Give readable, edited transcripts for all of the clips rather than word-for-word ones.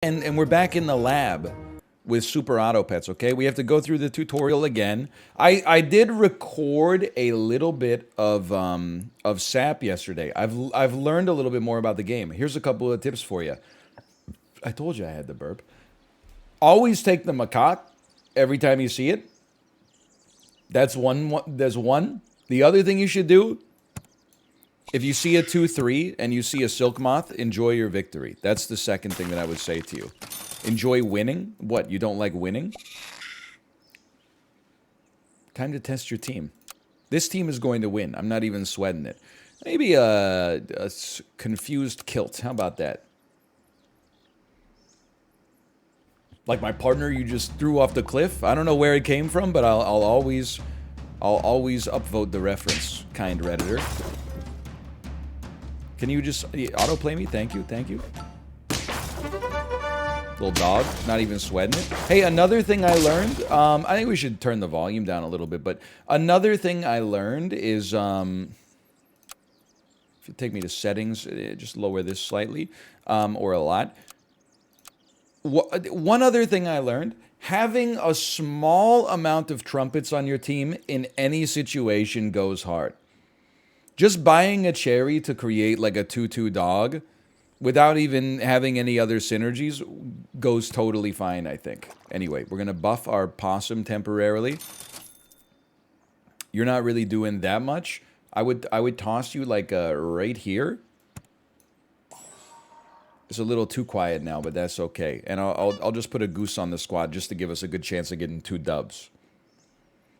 And we're back in the lab with Super Auto Pets, okay? We have to go through the tutorial again. I did record a little bit of SAP yesterday. I've learned a little bit more about the game. Here's a couple of tips for you. I told you I had the burp. Always take the macaque every time you see it. That's one. There's one. The other thing you should do, if you see a 2-3 and you see a silk moth, enjoy your victory. That's the second thing that I would say to you. Enjoy winning? What, you don't like winning? Time to test your team. This team is going to win. I'm not even sweating it. Maybe a confused kilt. How about that? Like my partner you just threw off the cliff. I don't know where it came from, but I'll always upvote the reference, kind Redditor. Can you just autoplay me? Thank you, thank you. Little dog, not even sweating it. Hey, another thing I learned, I think we should turn the volume down a little bit, but another thing I learned is, if you take me to settings, just lower this slightly, or a lot. One other thing I learned, having a small amount of trumpets on your team in any situation goes hard. Just buying a cherry to create like a 2-2 dog without even having any other synergies goes totally fine, I think. Anyway, we're going to buff our possum temporarily. You're not really doing that much. I would toss you like right here. It's a little too quiet now, but that's okay. And I'll just put a goose on the squad just to give us a good chance of getting 2 dubs.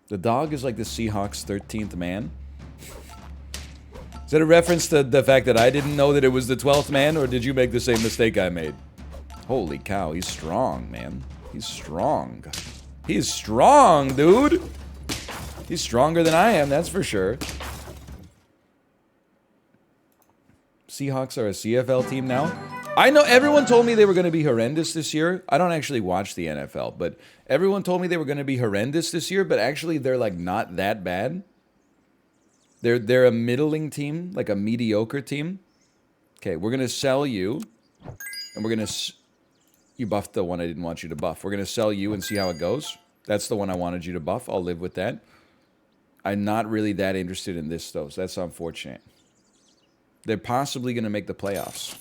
The dog is like the Seahawks' 13th man. Is that a reference to the fact that I didn't know that it was the 12th man, or did you make the same mistake I made? Holy cow, he's strong, man. He's strong. He's strong, dude! He's stronger than I am, that's for sure. Seahawks are a CFL team now. I know everyone told me they were going to be horrendous this year. I don't actually watch the NFL, but everyone told me they were going to be horrendous this year, but actually they're like not that bad. They're a middling team, like a mediocre team. Okay, we're going to sell you, and we're going to... You buffed the one I didn't want you to buff. We're going to sell you and see how it goes. That's the one I wanted you to buff. I'll live with that. I'm not really that interested in this, though, so that's unfortunate. They're possibly going to make the playoffs.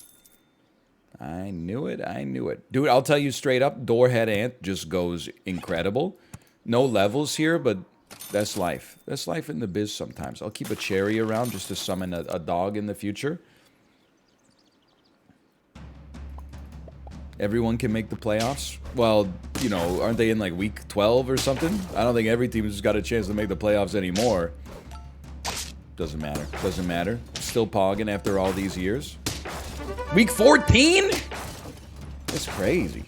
I knew it, I knew it. Dude, I'll tell you straight up, Doorhead Ant just goes incredible. No levels here, but... That's life. That's life in the biz sometimes. I'll keep a cherry around just to summon a dog in the future. Everyone can make the playoffs. Well, you know, aren't they in like week 12 or something? I don't think every team's got a chance to make the playoffs anymore. Doesn't matter. Doesn't matter. Still pogging after all these years. Week 14? That's crazy.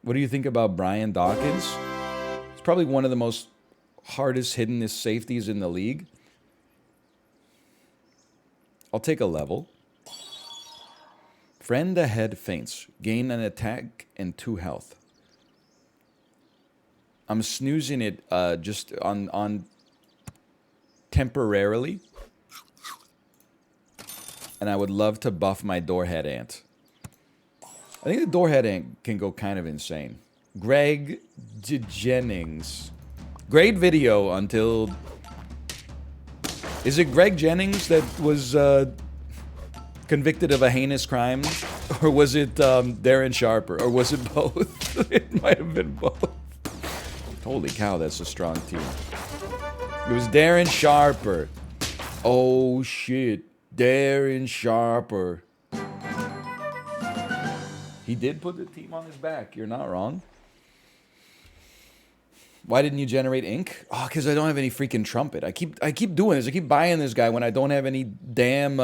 What do you think about Brian Dawkins? It's probably one of the most hardest hiddenest safeties in the league. I'll take a level. Friend ahead faints. Gain an attack and 2 health. I'm snoozing it just on temporarily. And I would love to buff my Doorhead Ant. I think the Doorhead Ant can go kind of insane. Greg Jennings. Great video until... Is it Greg Jennings that was convicted of a heinous crime? Or was it Darren Sharper? Or was it both? It might have been both. Holy cow, that's a strong team. It was Darren Sharper. Oh shit. Darren Sharper. He did put the team on his back. You're not wrong. Why didn't you generate ink? Oh, because I don't have any freaking trumpet. I keep doing this. I keep buying this guy when I don't have any damn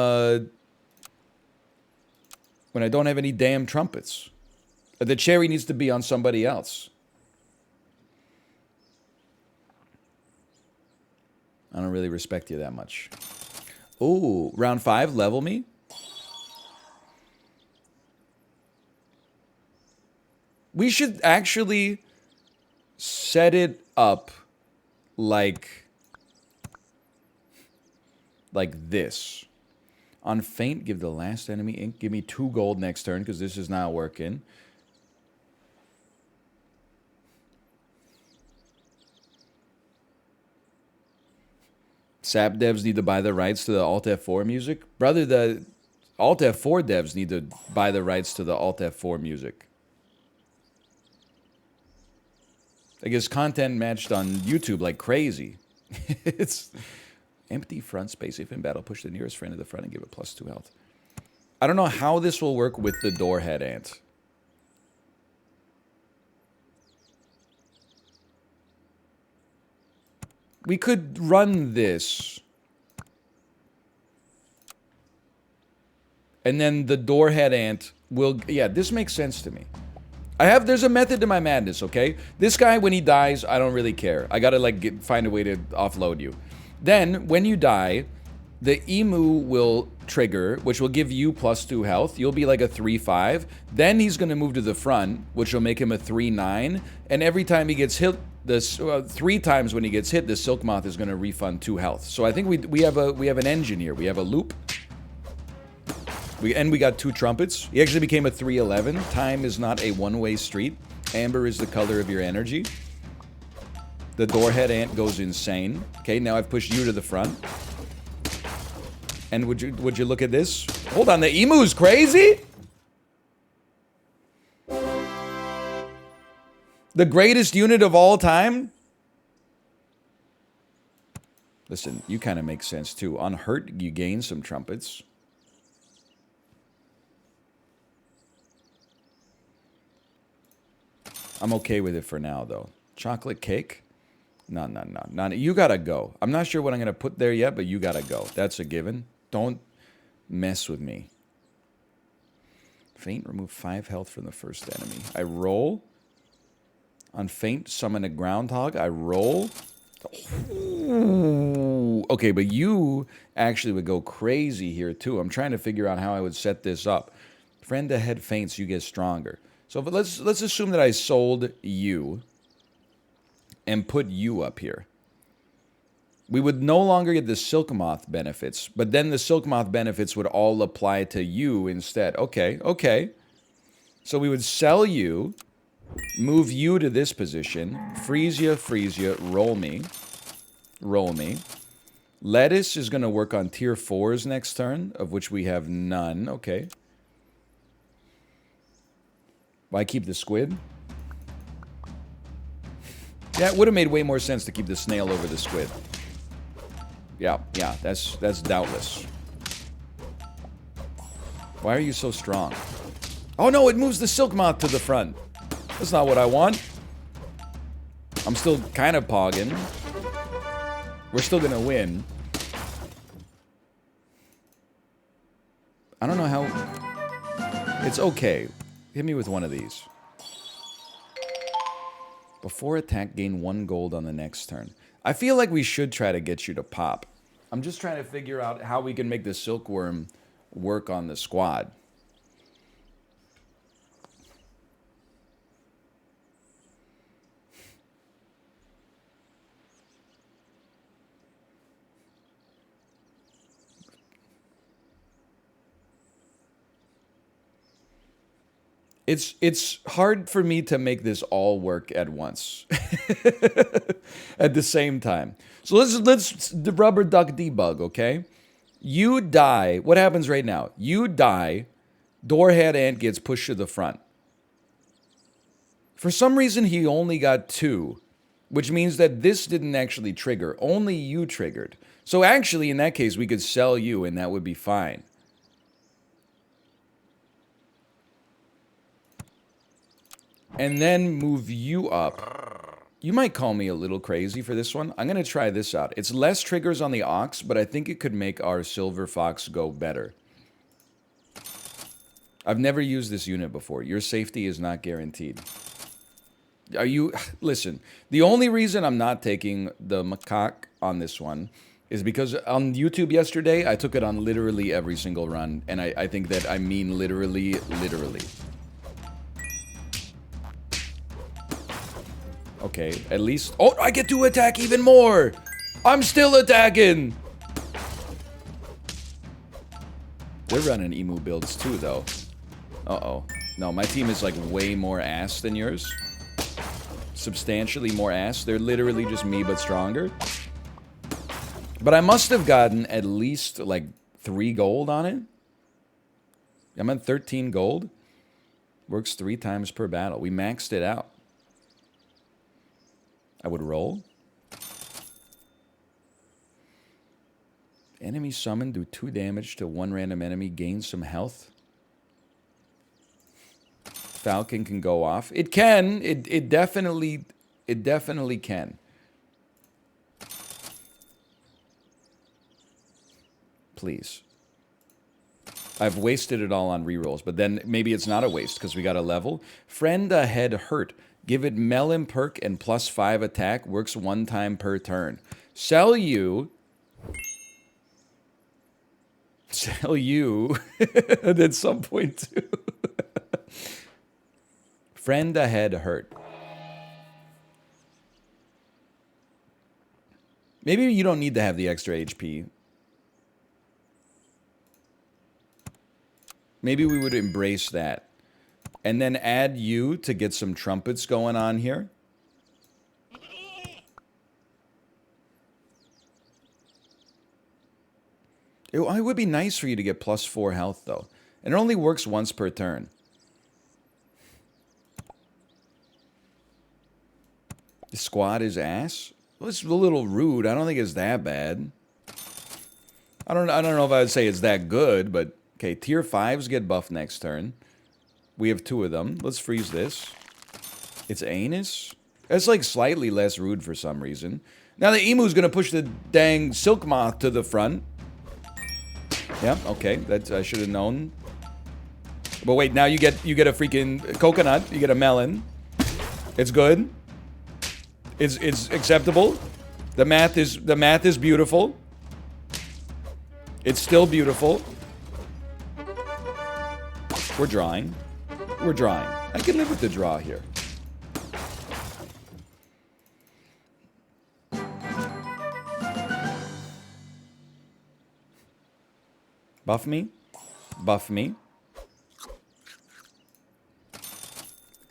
trumpets. The cherry needs to be on somebody else. I don't really respect you that much. Oh, round 5, level me. We should actually set it up like this. On feint, give the last enemy ink. Give me 2 gold next turn because this is not working. SAP devs need to buy the rights to the Alt F4 music. Brother, the Alt F4 devs need to buy the rights to the Alt F4 music. Like, his content matched on YouTube like crazy. It's empty front space. If in battle, push the nearest friend to the front and give it +2 health. I don't know how this will work with the door head ant. We could run this. And then the door head ant will... Yeah, this makes sense to me. There's a method to my madness, okay? This guy, when he dies, I don't really care. I gotta, like, find a way to offload you. Then, when you die, the emu will trigger, which will give you +2 health. You'll be like a 3-5. Then he's gonna move to the front, which will make him a 3-9. And every time he gets hit, 3 times when he gets hit, the Silk Moth is gonna refund 2 health. So I think we have an engine here. We have a loop. We got 2 trumpets. He actually became a 3-11. Time is not a one-way street. Amber is the color of your energy. The doorhead ant goes insane. Okay, now I've pushed you to the front. And would you look at this? Hold on, the emu's crazy? The greatest unit of all time? Listen, you kind of make sense too. On hurt, you gain some trumpets. I'm okay with it for now, though. Chocolate cake? No. You gotta go. I'm not sure what I'm gonna put there yet, but you gotta go. That's a given. Don't mess with me. Faint, remove 5 health from the first enemy. I roll. On faint, summon a groundhog. I roll. Ooh. Okay, but you actually would go crazy here, too. I'm trying to figure out how I would set this up. Friend ahead faints, you get stronger. So but let's assume that I sold you and put you up here. We would no longer get the Silk Moth benefits, but then the Silk Moth benefits would all apply to you instead. Okay. So we would sell you, move you to this position, freeze you, roll me. Lettuce is going to work on tier 4s next turn, of which we have none. Okay. Why keep the squid? Yeah, it would have made way more sense to keep the snail over the squid. Yeah, that's doubtless. Why are you so strong? Oh no, it moves the Silk Moth to the front. That's not what I want. I'm still kind of pogging. We're still gonna win. I don't know how... It's okay. Hit me with one of these. Before attack, gain 1 gold on the next turn. I feel like we should try to get you to pop. I'm just trying to figure out how we can make the Silkworm work on the squad. It's hard for me to make this all work at once. At the same time. So let's the rubber duck debug, okay? You die. What happens right now? You die. Doorhead ant gets pushed to the front. For some reason, he only got 2, which means that this didn't actually trigger. Only you triggered. So actually, in that case, we could sell you, and that would be fine. And then move you up. You might call me a little crazy for this one. I'm going to try this out. It's less triggers on the Ox, but I think it could make our Silver Fox go better. I've never used this unit before. Your safety is not guaranteed. Are you... Listen, the only reason I'm not taking the macaque on this one is because on YouTube yesterday, I took it on literally every single run. And I think that I mean literally. Okay, at least... Oh, I get to attack even more! I'm still attacking! They're running emu builds too, though. Uh-oh. No, my team is like way more ass than yours. Substantially more ass. They're literally just me, but stronger. But I must have gotten at least like 3 gold on it. I'm at 13 gold. Works 3 times per battle. We maxed it out. I would roll. Enemy summon, do 2 damage to 1 random enemy, gain some health. Falcon can go off. It can. It definitely can. Please. I've wasted it all on rerolls, but then maybe it's not a waste because we got a level. Friend ahead hurt. Give it melon perk and +5 attack. Works 1 time per turn. Sell you. Sell you. And at some point too. Friend ahead hurt. Maybe you don't need to have the extra HP. Maybe we would embrace that. And then add you to get some trumpets going on here. It would be nice for you to get +4 health, though. And it only works once per turn. The squad is ass? Well, it's a little rude. I don't think it's that bad. I don't know if I would say it's that good, but... Okay, tier 5s get buffed next turn. We have 2 of them. Let's freeze this. It's anus? That's like slightly less rude for some reason. Now the emu's gonna push the dang silk moth to the front. Yeah, okay. That I should have known. But wait, now you get a freaking coconut. You get a melon. It's good. It's acceptable. The math is beautiful. It's still beautiful. We're drawing. We're drawing. I can live with the draw here. Buff me. Buff me.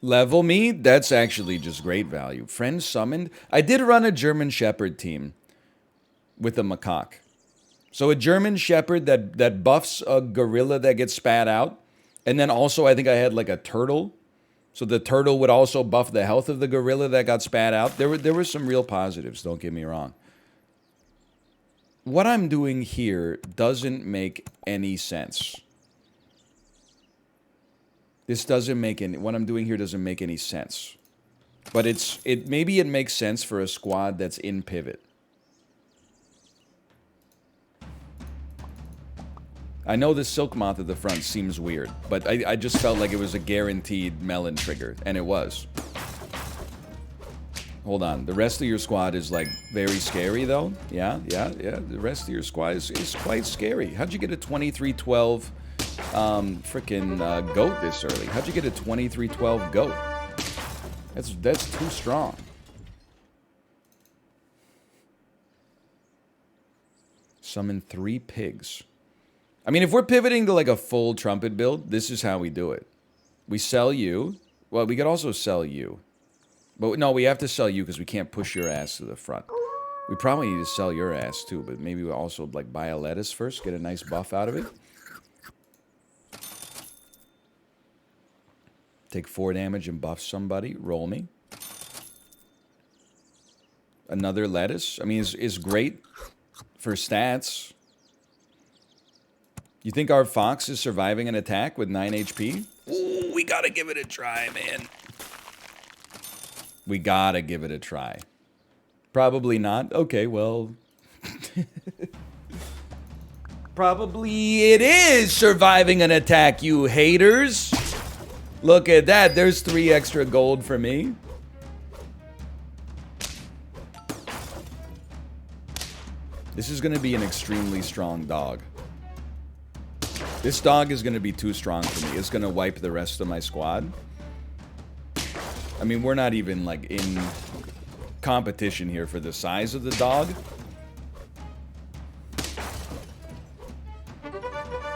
Level me. That's actually just great value. Friend summoned. I did run a German Shepherd team with a macaque. So a German Shepherd that buffs a gorilla that gets spat out. And then also, I think I had like a turtle. So the turtle would also buff the health of the gorilla that got spat out. There were some real positives, don't get me wrong. What I'm doing here doesn't make any sense. What I'm doing here doesn't make any sense. But maybe it makes sense for a squad that's in pivot. I know the silk moth at the front seems weird, but I just felt like it was a guaranteed melon trigger, and it was. Hold on, the rest of your squad is like very scary though. Yeah. The rest of your squad is quite scary. How'd you get a 2312 freaking goat this early? How'd you get a 2312 goat? That's too strong. Summon 3 pigs. I mean, if we're pivoting to like a full trumpet build, this is how we do it. We sell you. Well, we could also sell you. But no, we have to sell you because we can't push your ass to the front. We probably need to sell your ass too, but maybe we'll also like buy a lettuce first, get a nice buff out of it. Take 4 damage and buff somebody. Roll me. Another lettuce. I mean, is great for stats. You think our fox is surviving an attack with 9 HP? Ooh, we gotta give it a try, man. We gotta give it a try. Probably not. Okay, well... Probably it is surviving an attack, you haters. Look at that. There's 3 extra gold for me. This is gonna be an extremely strong dog. This dog is going to be too strong for me. It's going to wipe the rest of my squad. I mean, we're not even, like, in competition here for the size of the dog.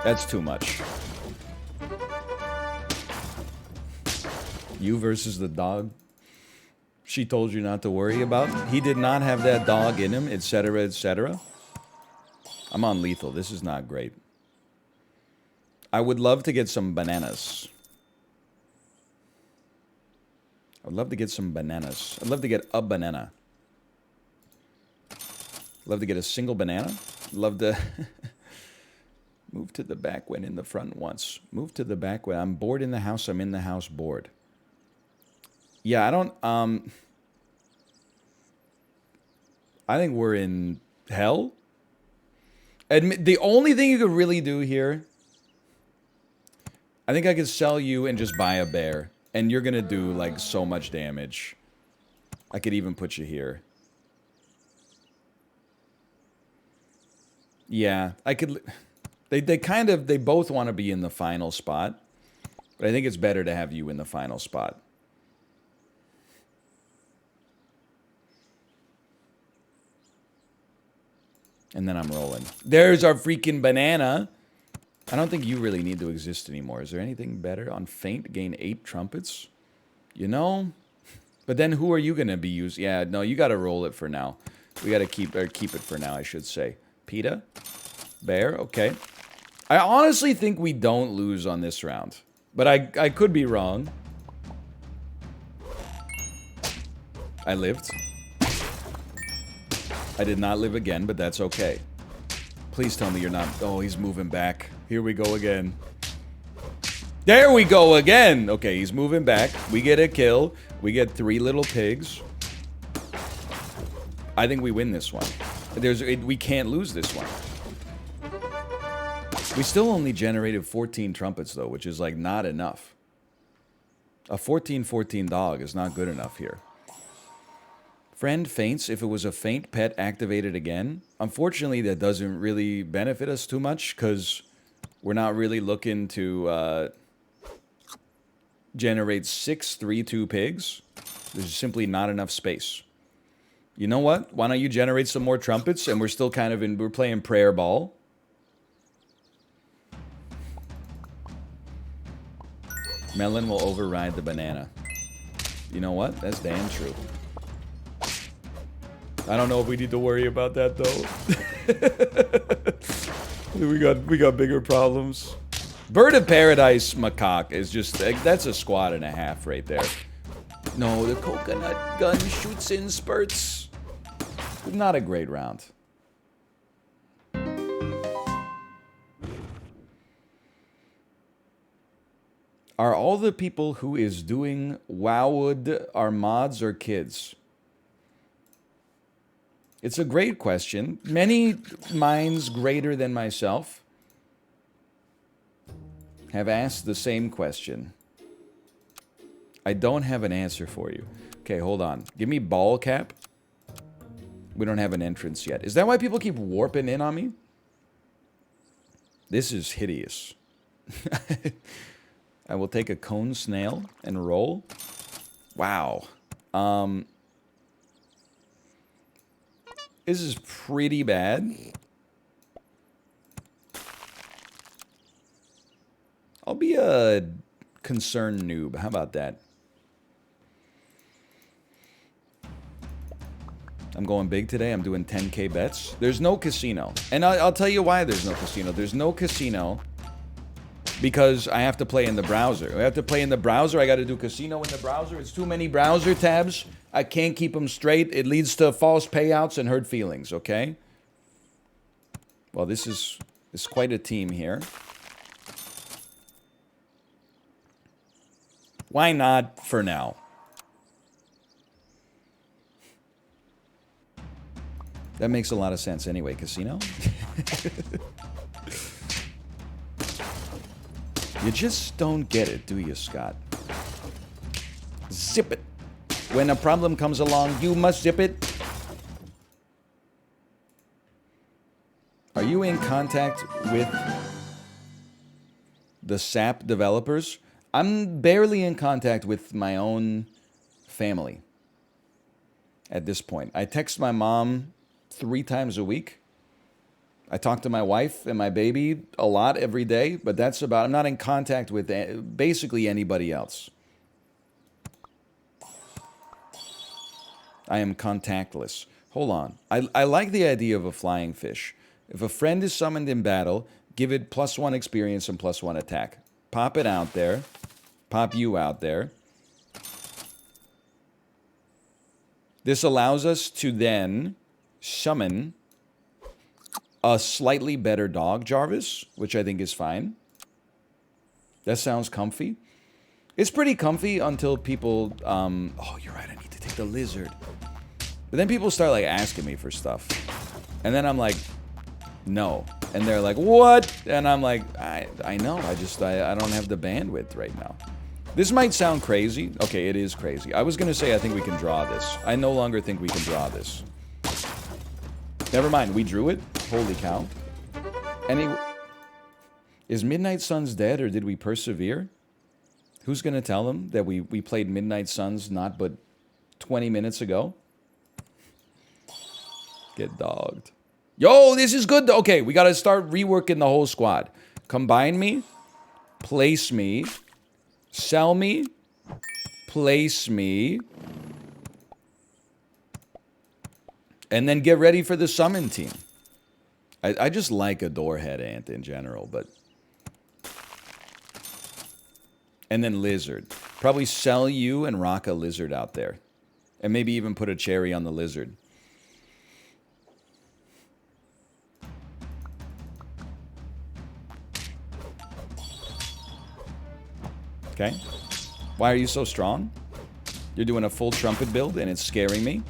That's too much. You versus the dog she told you not to worry about. He did not have that dog in him, etc., etc. I'm on lethal. This is not great. I would love to get some bananas. I would love to get some bananas. I'd love to get a banana. Love to get a single banana. Love to move to the back when in the front once. Move to the back when I'm bored in the house. I'm in the house bored. Yeah, I don't. I think we're in hell. The only thing you could really do here, I think I could sell you and just buy a bear, and you're gonna do like so much damage. I could even put you here. Yeah, I could. They both want to be in the final spot, but I think it's better to have you in the final spot. And then I'm rolling. There's our freaking banana. I don't think you really need to exist anymore. Is there anything better? On Feint, gain 8 trumpets? You know? But then who are you going to be using? Yeah, no, you got to roll it for now. We got to keep it for now, I should say. PETA? Bear? Okay. I honestly think we don't lose on this round. But I could be wrong. I lived. I did not live again, but that's okay. Please tell me you're not... Oh, he's moving back. Here we go again. There we go again! Okay, he's moving back. We get a kill. We get 3 little pigs. I think we win this one. We can't lose this one. We still only generated 14 trumpets, though, which is, like, not enough. A 14-14 dog is not good enough here. Friend faints. If it was a faint pet activated again, unfortunately that doesn't really benefit us too much because we're not really looking to generate 6 3-2 pigs. There's simply not enough space. You know what? Why don't you generate some more trumpets and we're still kind of we're playing prayer ball. Melon will override the banana. You know what? That's damn true. I don't know if we need to worry about that though. we got bigger problems. Bird of Paradise macaque is just that's a squad and a half right there. No, the coconut gun shoots in spurts. Not a great round. Are all the people who is doing Wowwood are mods or kids? It's a great question. Many minds greater than myself have asked the same question. I don't have an answer for you. Okay, hold on. Give me ball cap. We don't have an entrance yet. Is that why people keep warping in on me? This is hideous. I will take a cone snail and roll. Wow. This is pretty bad. I'll be a concerned noob. How about that? I'm going big today. I'm doing 10K bets. There's no casino. And I'll tell you why there's no casino. There's no casino because I have to play in the browser. I have to play in the browser. I got to do casino in the browser. It's too many browser tabs. I can't keep them straight. It leads to false payouts and hurt feelings, okay? Well, this is quite a team here. Why not for now? That makes a lot of sense anyway. Casino? You just don't get it, do you, Scott? Zip it. When a problem comes along, you must zip it. Are you in contact with the SAP developers? I'm barely in contact with my own family at this point. I text my mom 3 times a week. I talk to my wife and my baby a lot every day, but that's about... I'm not in contact with basically anybody else. I am contactless. Hold on. I like the idea of a flying fish. If a friend is summoned in battle, give it +1 experience and +1 attack. Pop it out there. Pop you out there. This allows us to then summon a slightly better dog, Jarvis, which I think is fine. That sounds comfy. It's pretty comfy until people, oh, you're right, I need to take the lizard. But then people start, like, asking me for stuff. And then I'm like, no. And they're like, what? And I'm like, I know, I don't have the bandwidth right now. This might sound crazy. Okay, it is crazy. I was gonna say I think we can draw this. I no longer think we can draw this. Never mind, we drew it? Holy cow. Is Midnight Suns dead, or did we persevere? Who's gonna tell them that we played Midnight Suns not but 20 minutes ago? Get dogged. Yo, this is good. Okay, we gotta start reworking the whole squad. Combine me. Place me. Sell me. Place me. And then get ready for the summon team. I just like a Doorhead Ant in general, but... And then Lizard. Probably sell you and rock a Lizard out there. And maybe even put a cherry on the Lizard. Okay. Why are you so strong? You're doing a full trumpet build and it's scaring me.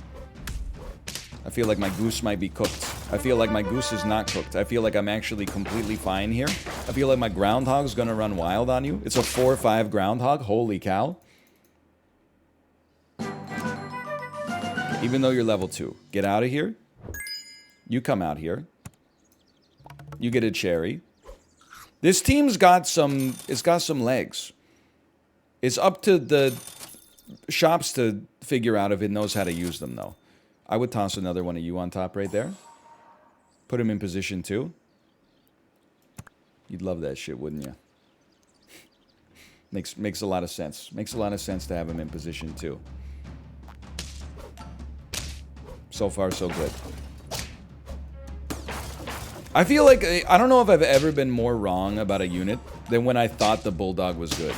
I feel like my goose might be cooked. I feel like my goose is not cooked. I feel like I'm actually completely fine here. I feel like my groundhog's gonna run wild on you. It's a 4/5 groundhog. Holy cow. Even though you're level 2. Get out of here. You come out here. You get a cherry. This team's got some... It's got some legs. It's up to the shops to figure out if it knows how to use them, though. I would toss another one of you on top right there. Put him in position 2. You'd love that shit, wouldn't you? Makes a lot of sense. Makes a lot of sense to have him in position 2. So far, so good. I feel like... I don't know if I've ever been more wrong about a unit than when I thought the Bulldog was good.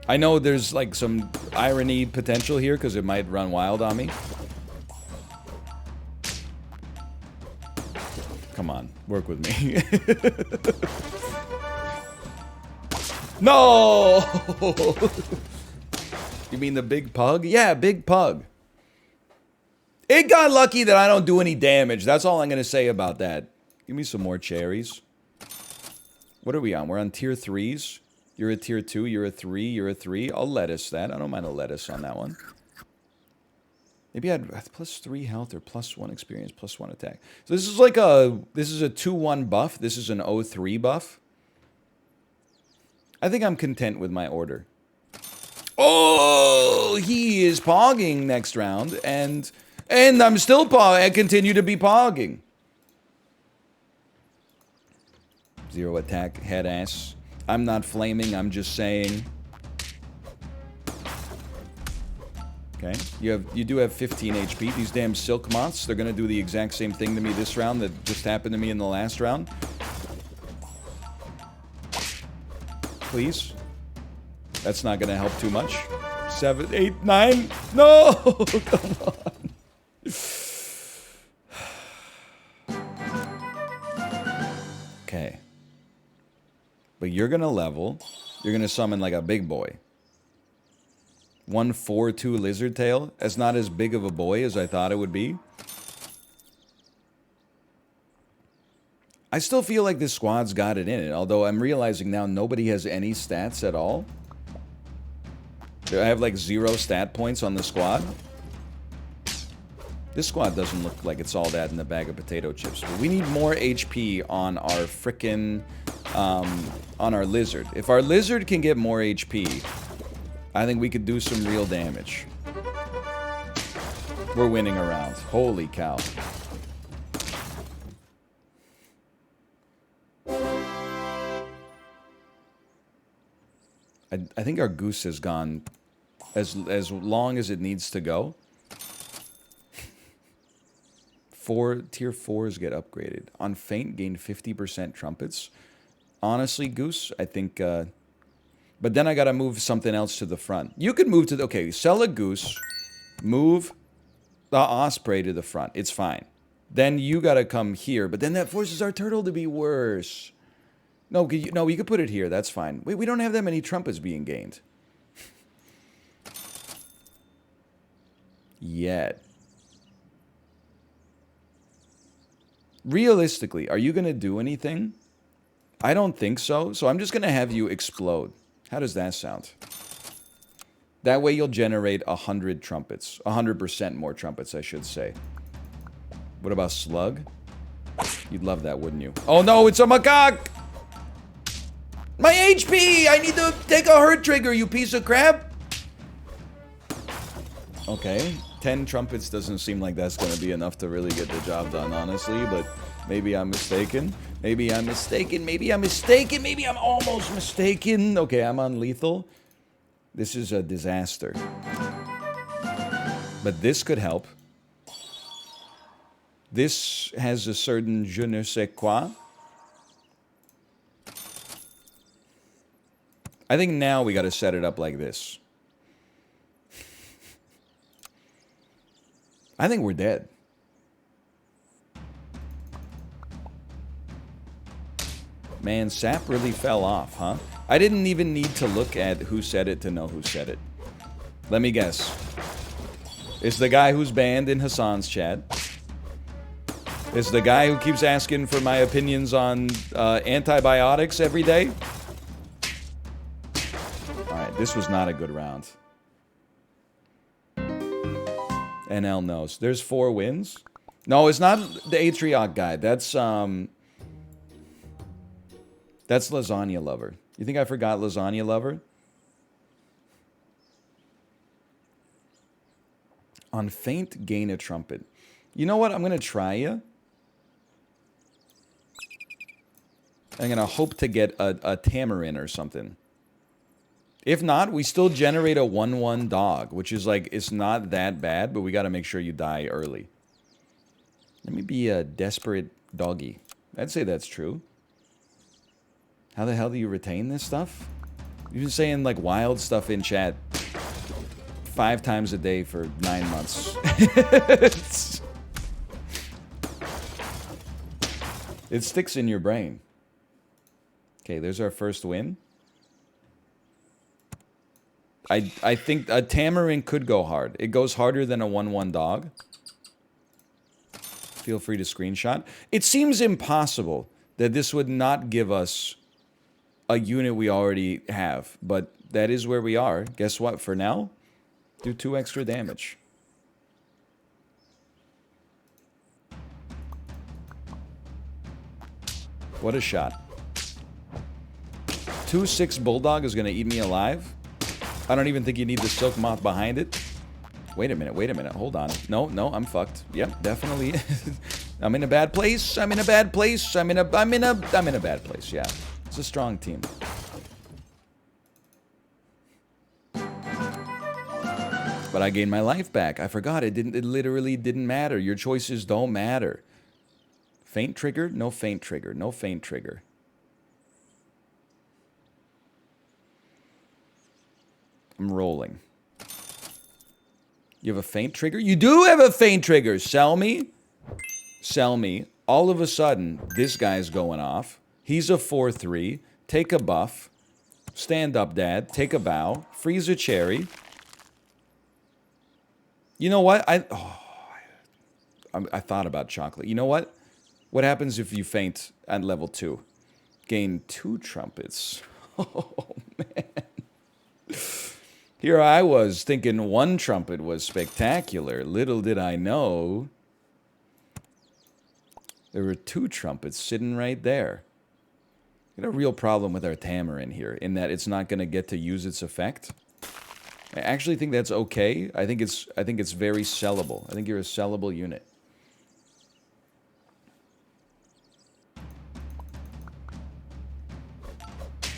I know there's, like, some irony potential here, because it might run wild on me. Come on, work with me. No! You mean the big pug? Yeah, big pug. It got lucky that I don't do any damage. That's all I'm going to say about that. Give me some more cherries. What are we on? We're on tier 3s. You're a tier 2, you're a 3, you're a 3. I'll lettuce that. I don't mind a lettuce on that one. Maybe I had +3 health or +1 experience, +1 attack. So this is like a... This is a 2-1 buff. This is an 0-3 buff. I think I'm content with my order. Oh! He is pogging next round. And I'm still pogging. I continue to be pogging. 0 attack, head ass. I'm not flaming, I'm just saying. Okay, you do have 15 HP. These damn silk moths, they're gonna do the exact same thing to me this round that just happened to me in the last round. Please. That's not gonna help too much. 7, 8, 9. No! Come on. Okay. But you're gonna level. You're gonna summon like a big boy. 1/4/2 lizard tail. That's not as big of a boy as I thought it would be. I still feel like this squad's got it in it, although I'm realizing now nobody has any stats at all. I have like 0 stat points on the squad. This squad doesn't look like it's all that in the bag of potato chips. But we need more HP on our frickin'... on our lizard. If our lizard can get more HP, I think we could do some real damage. We're winning a round. Holy cow. I think our goose has gone as long as it needs to go. Tier 4s get upgraded. On Feint, gain 50% trumpets. Honestly, Goose, I think... but then I gotta move something else to the front. You could move to the... Okay, sell a Goose. Move the Osprey to the front. It's fine. Then you gotta come here. But then that forces our turtle to be worse. No, we could put it here. That's fine. Wait, we don't have that many trumpets being gained. Yet. Realistically, are you going to do anything? I don't think so. So I'm just going to have you explode. How does that sound? That way you'll generate 100 trumpets. 100% more trumpets, I should say. What about Slug? You'd love that, wouldn't you? Oh no, it's a macaque! My HP! I need to take a hurt trigger, you piece of crap! Okay, 10 trumpets doesn't seem like that's going to be enough to really get the job done, honestly, but maybe I'm mistaken. Maybe I'm mistaken. Maybe I'm mistaken. Maybe I'm almost mistaken. Okay, I'm on lethal. This is a disaster. But this could help. This has a certain je ne sais quoi. I think now we got to set it up like this. I think we're dead. Man, Sap really fell off, huh? I didn't even need to look at who said it to know who said it. Let me guess. It's the guy who's banned in Hassan's chat. It's the guy who keeps asking for my opinions on antibiotics every day. Alright, this was not a good round. NL knows. There's 4 wins? No, it's not the Atrioc guy. That's Lasagna Lover. You think I forgot Lasagna Lover? On Feint, gain a trumpet. You know what? I'm going to try you. I'm going to hope to get a Tamarin or something. If not, we still generate a 1-1 dog, which is like, it's not that bad, but we got to make sure you die early. Let me be a desperate doggy. I'd say that's true. How the hell do you retain this stuff? You've been saying like wild stuff in chat 5 times a day for 9 months. It sticks in your brain. Okay, there's our first win. I think a Tamarin could go hard. It goes harder than a 1-1 dog. Feel free to screenshot. It seems impossible that this would not give us a unit we already have. But that is where we are. Guess what? For now, do 2 extra damage. What a shot. 2-6 Bulldog is going to eat me alive. I don't even think you need the Silk Moth behind it. Wait a minute, hold on. No, I'm fucked. Yep, definitely. I'm in a bad place, I'm in a bad place, I'm in a bad place, yeah. It's a strong team. But I gained my life back. I forgot, it literally didn't matter. Your choices don't matter. Feint trigger? No feint trigger, no feint trigger. I'm rolling. You have a feint trigger? You do have a feint trigger! Sell me? Sell me. All of a sudden, this guy's going off. He's a 4-3. Take a buff. Stand up, Dad. Take a bow. Freeze a cherry. You know what? I thought about chocolate. You know what? What happens if you feint at level 2? Gain 2 trumpets. Oh, man. Here I was thinking 1 trumpet was spectacular. Little did I know there were 2 trumpets sitting right there. We got a real problem with our Tamarin here in that it's not going to get to use its effect. I actually think that's okay. I think it's very sellable. I think you're a sellable unit.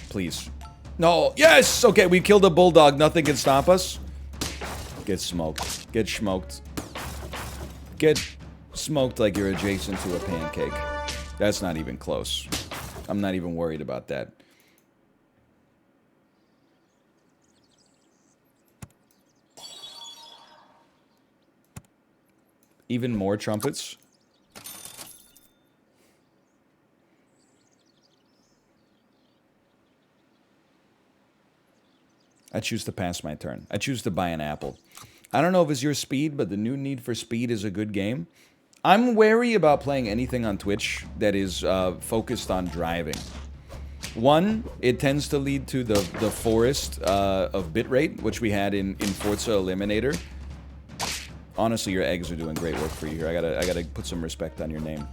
Please. No. Yes! Okay, we killed a Bulldog. Nothing can stop us. Get smoked. Get smoked. Get Smoked like you're adjacent to a pancake. That's not even close. I'm not even worried about that. Even more trumpets. I choose to pass my turn. I choose to buy an apple. I don't know if it's your speed, but the new Need for Speed is a good game. I'm wary about playing anything on Twitch that is focused on driving. One, it tends to lead to the forest of bitrate, which we had in Forza Eliminator. Honestly, your eggs are doing great work for you here. I gotta put some respect on your name.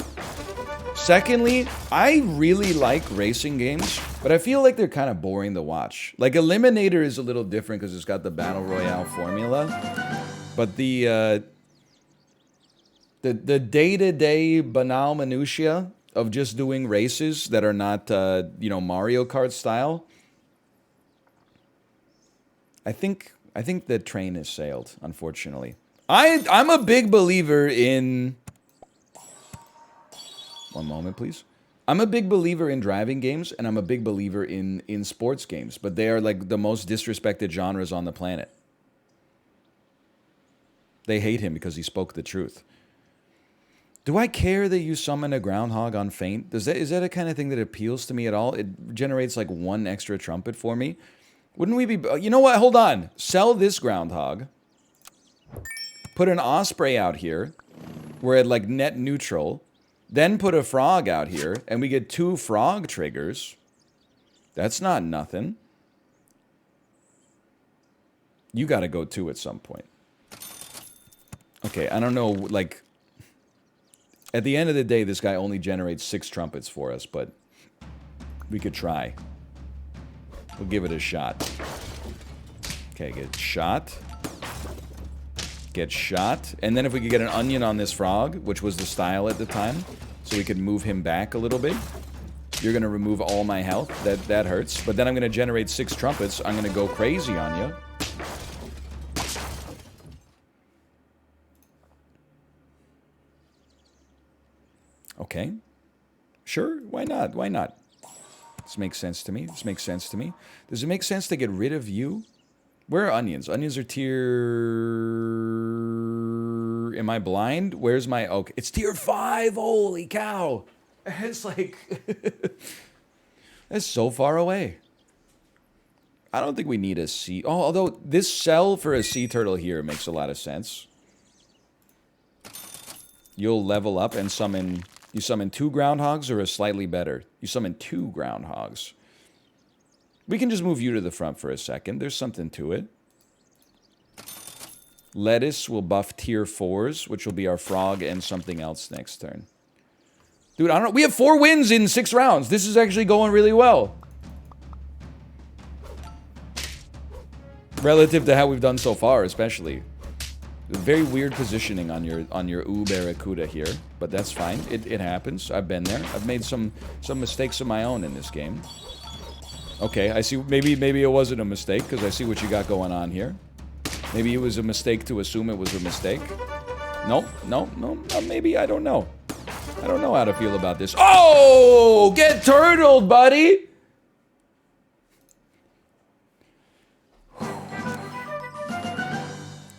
Secondly, I really like racing games, but I feel like they're kind of boring to watch. Like, Eliminator is a little different because it's got the Battle Royale formula. But the day-to-day banal minutia of just doing races that are not, you know, Mario Kart style, I think the train has sailed, unfortunately. I'm a big believer in... One moment, please. I'm a big believer in driving games, and I'm a big believer in sports games, but they are like the most disrespected genres on the planet. They hate him because he spoke the truth. Do I care that you summon a groundhog on Feint? Is that a kind of thing that appeals to me at all? It generates like one extra trumpet for me. Wouldn't we be... You know what? Hold on. Sell this groundhog. Put an osprey out here. We're at like net neutral. Then put a frog out here, and we get 2 frog triggers. That's not nothing. You gotta go too at some point. Okay, I don't know, like... At the end of the day, this guy only generates 6 trumpets for us, but... we could try. We'll give it a shot. Okay, get shot. Get shot. And then if we could get an onion on this frog, which was the style at the time, so we could move him back a little bit. You're going to remove all my health. That hurts. But then I'm going to generate 6 trumpets. I'm going to go crazy on you. Okay. Sure, why not? Why not? This makes sense to me. This makes sense to me. Does it make sense to get rid of you? Where are onions? Onions are tier... Am I blind? Where's my... Okay, it's tier 5! Holy cow! It's like... That's so far away. I don't think we need a sea... Oh, although this cell for a sea turtle here makes a lot of sense. You'll level up and summon... You summon 2 groundhogs or a slightly better? You summon 2 groundhogs. We can just move you to the front for a second. There's something to it. Lettuce will buff tier 4s, which will be our frog and something else next turn. Dude, I don't know. We have 4 wins in 6 rounds. This is actually going really well. Relative to how we've done so far, especially. Very weird positioning on your Barracuda here, but that's fine. It happens. I've been there. I've made some mistakes of my own in this game. Okay, I see. Maybe it wasn't a mistake because I see what you got going on here. Maybe it was a mistake to assume it was a mistake. No, maybe I don't know. I don't know how to feel about this. Oh, get turtled, buddy.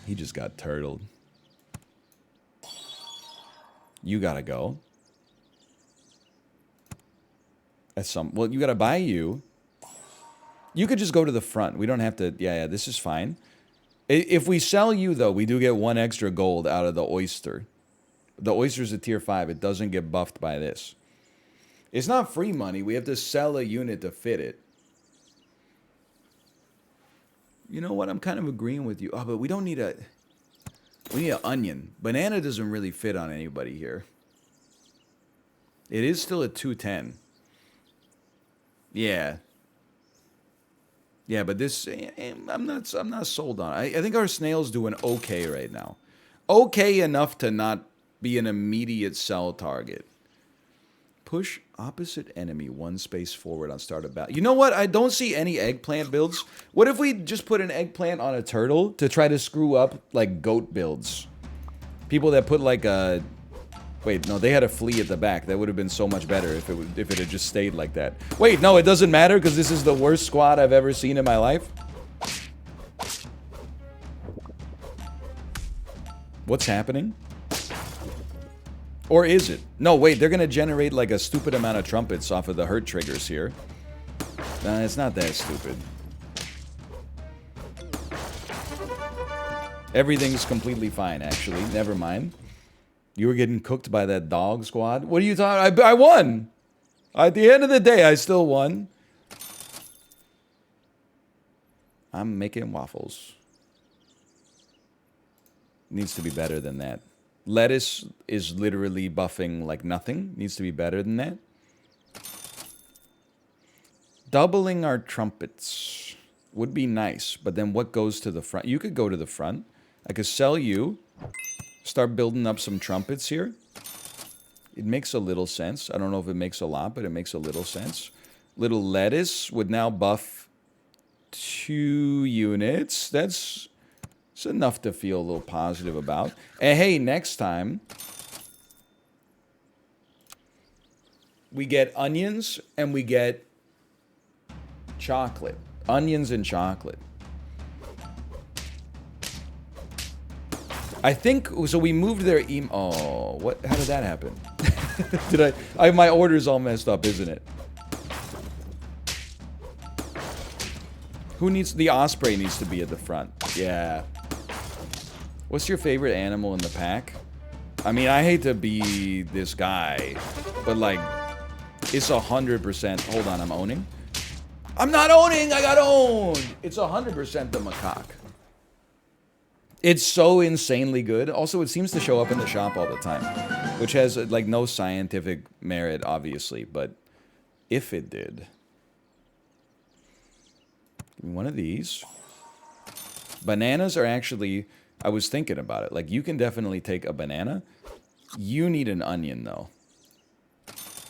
He just got turtled. You gotta go. Well, you gotta buy you. You could just go to the front. We don't have to... Yeah, this is fine. If we sell you, though, we do get 1 extra gold out of the oyster. The oyster's a tier 5. It doesn't get buffed by this. It's not free money. We have to sell a unit to fit it. You know what? I'm kind of agreeing with you. Oh, but we don't need a... We need an onion. Banana doesn't really fit on anybody here. It is still a 210. Yeah. Yeah, but this... I'm not sold on it. I think our snail's doing okay right now. Okay enough to not be an immediate sell target. Push opposite enemy 1 space forward on start of battle. You know what? I don't see any eggplant builds. What if we just put an eggplant on a turtle to try to screw up, like, goat builds? People that put, like, a Wait, no, they had a flea at the back. That would have been so much better if it had just stayed like that. Wait, no, it doesn't matter because this is the worst squad I've ever seen in my life. What's happening? Or is it? No, wait, they're going to generate like a stupid amount of trumpets off of the hurt triggers here. Nah, it's not that stupid. Everything's completely fine, actually. Never mind. You were getting cooked by that dog squad? What are you talking? I won! At the end of the day, I still won. I'm making waffles. Needs to be better than that. Lettuce is literally buffing like nothing. Needs to be better than that. Doubling our trumpets would be nice, but then what goes to the front? You could go to the front. I could sell you. Start building up some trumpets here. It makes a little sense. I don't know if it makes a lot, but it makes a little sense. Little lettuce would now buff 2 units. That's enough to feel a little positive about. And hey, next time we get onions and we get chocolate. Onions and chocolate. I think, so we moved their oh, what, how did that happen? My order's all messed up, isn't it? Who needs, the osprey needs to be at the front. Yeah. What's your favorite animal in the pack? I mean, I hate to be this guy, but like, it's 100%, hold on, I'm owning? I'm not owning, I got owned! It's 100% the macaque. It's so insanely good. Also, it seems to show up in the shop all the time, which has like no scientific merit, obviously, but if it did. Give me one of these. Bananas are actually, I was thinking about it. Like, you can definitely take a banana. You need an onion, though.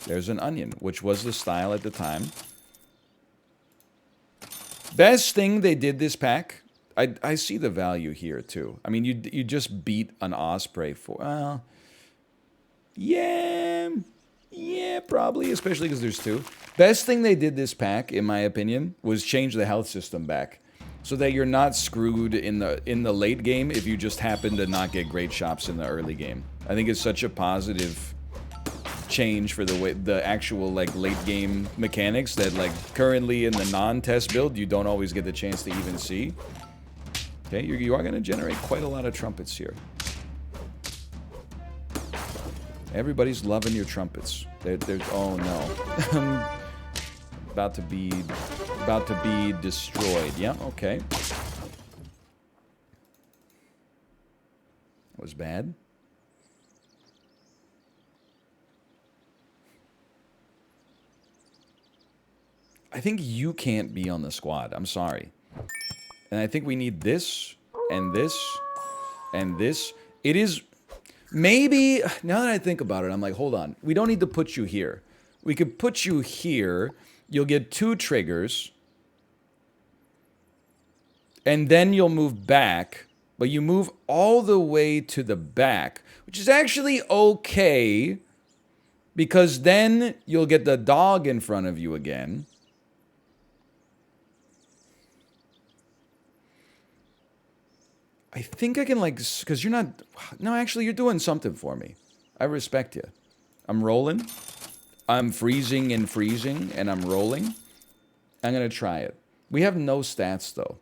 There's an onion, which was the style at the time. Best thing they did this pack, I see the value here, too. I mean, you just beat an osprey for, well, yeah, probably, especially because there's 2. Best thing they did this pack, in my opinion, was change the health system back. So that you're not screwed in the late game if you just happen to not get great shops in the early game. I think it's such a positive change for the actual like late game mechanics that like currently in the non-test build you don't always get the chance to even see. Okay, you are going to generate quite a lot of trumpets here. Everybody's loving your trumpets. They're oh no. about to be destroyed. Yeah, okay. That was bad. I think you can't be on the squad. I'm sorry. And I think we need this, and this, and this. It is... Maybe... Now that I think about it, I'm like, hold on. We don't need to put you here. We could put you here. You'll get 2 triggers. And then you'll move back. But you move all the way to the back. Which is actually okay. Because then you'll get the dog in front of you again. I think I can, like, because you're not... No, actually, you're doing something for me. I respect you. I'm rolling. I'm freezing, and I'm rolling. I'm going to try it. We have no stats, though.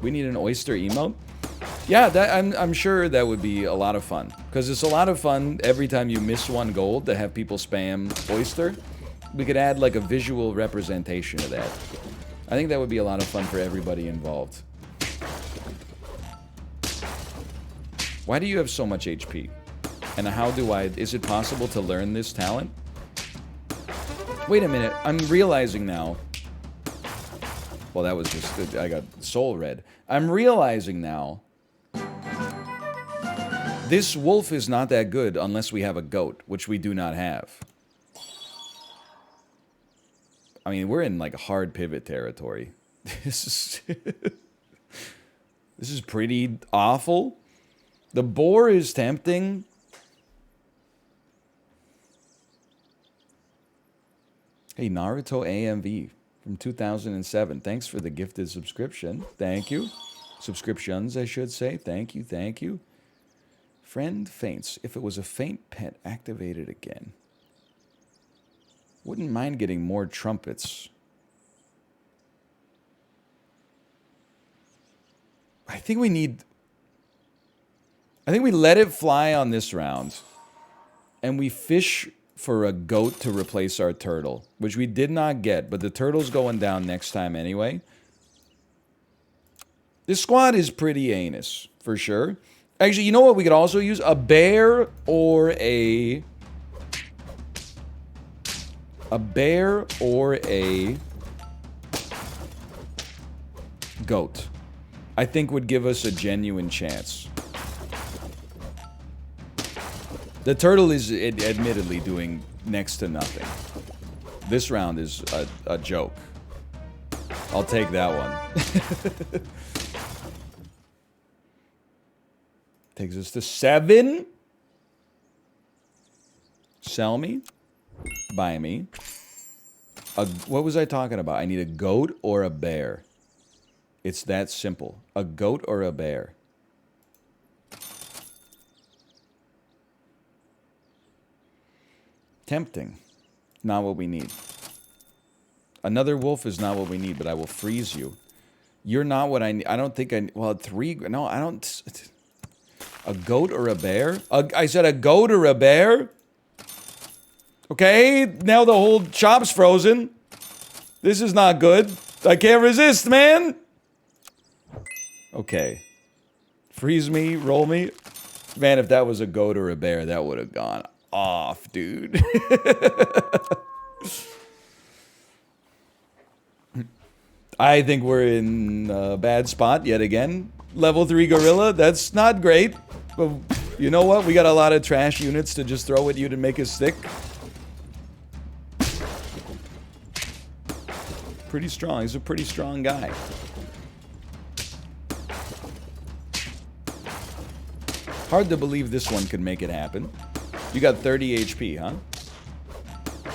We need an oyster emote? Yeah, I'm sure that would be a lot of fun. Because it's a lot of fun every time you miss 1 gold to have people spam oyster. We could add like a visual representation of that. I think that would be a lot of fun for everybody involved. Why do you have so much HP? And how do I... Is it possible to learn this talent? Wait a minute. I'm realizing now... Well, that was just... I got soul red. I'm realizing now... This wolf is not that good unless we have a goat, which we do not have. I mean, we're in, like, hard pivot territory. This This is pretty awful. The boar is tempting. Hey, Naruto AMV from 2007. Thanks for the gifted subscription. Thank you. Subscriptions, I should say. Thank you, thank you. Friend faints. If it was a faint pet, activate it again. Wouldn't mind getting more trumpets. I think we let it fly on this round. And we fish for a goat to replace our turtle, which we did not get, but the turtle's going down next time anyway. This squad is pretty anus, for sure. Actually, you know what we could also use? A bear or a... A bear or a... goat. I think would give us a genuine chance. The turtle is admittedly doing next to nothing. This round is a joke. I'll take that one. Takes us to 7. Sell me. Buy me. What was I talking about? I need a goat or a bear. It's that simple. A goat or a bear. Tempting. Not what we need. Another wolf is not what we need, but I will freeze you. You're not what I need. I don't think I... Well, 3... No, I don't... A goat or a bear? I said a goat or a bear? Okay, now the whole shop's frozen. This is not good. I can't resist, man. Okay. Freeze me, roll me. Man, if that was a goat or a bear, that would have gone off, dude. I think we're in a bad spot yet again. Level 3 gorilla, that's not great. But you know what? We got a lot of trash units to just throw at you to make us stick. Pretty strong. He's a pretty strong guy. Hard to believe this one could make it happen. You got 30 HP, huh?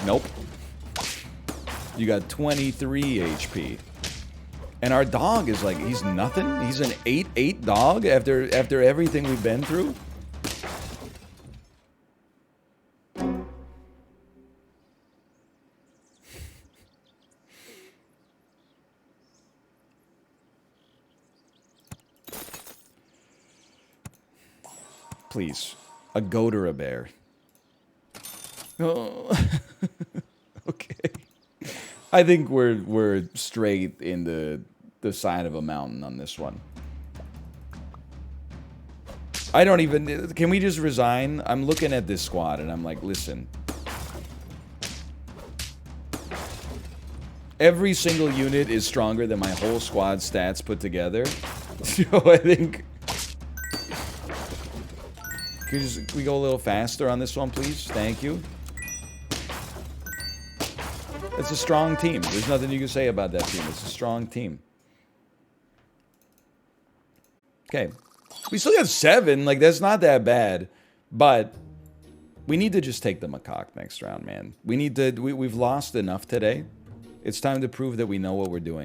Nope. You got 23 HP. And our dog is like, he's nothing? He's an 8-8 dog after everything we've been through? Please. A goat or a bear? Oh. Okay. I think we're straight in the side of a mountain on this one. I don't even... Can we just resign? I'm looking at this squad and I'm like, listen. Every single unit is stronger than my whole squad stats put together. So I think... Can we go a little faster on this one, please? Thank you. It's a strong team. There's nothing you can say about that team. It's a strong team. Okay. We still got 7. Like, that's not that bad. But we need to just take the macaque next round, man. We need to... We've lost enough today. It's time to prove that we know what we're doing.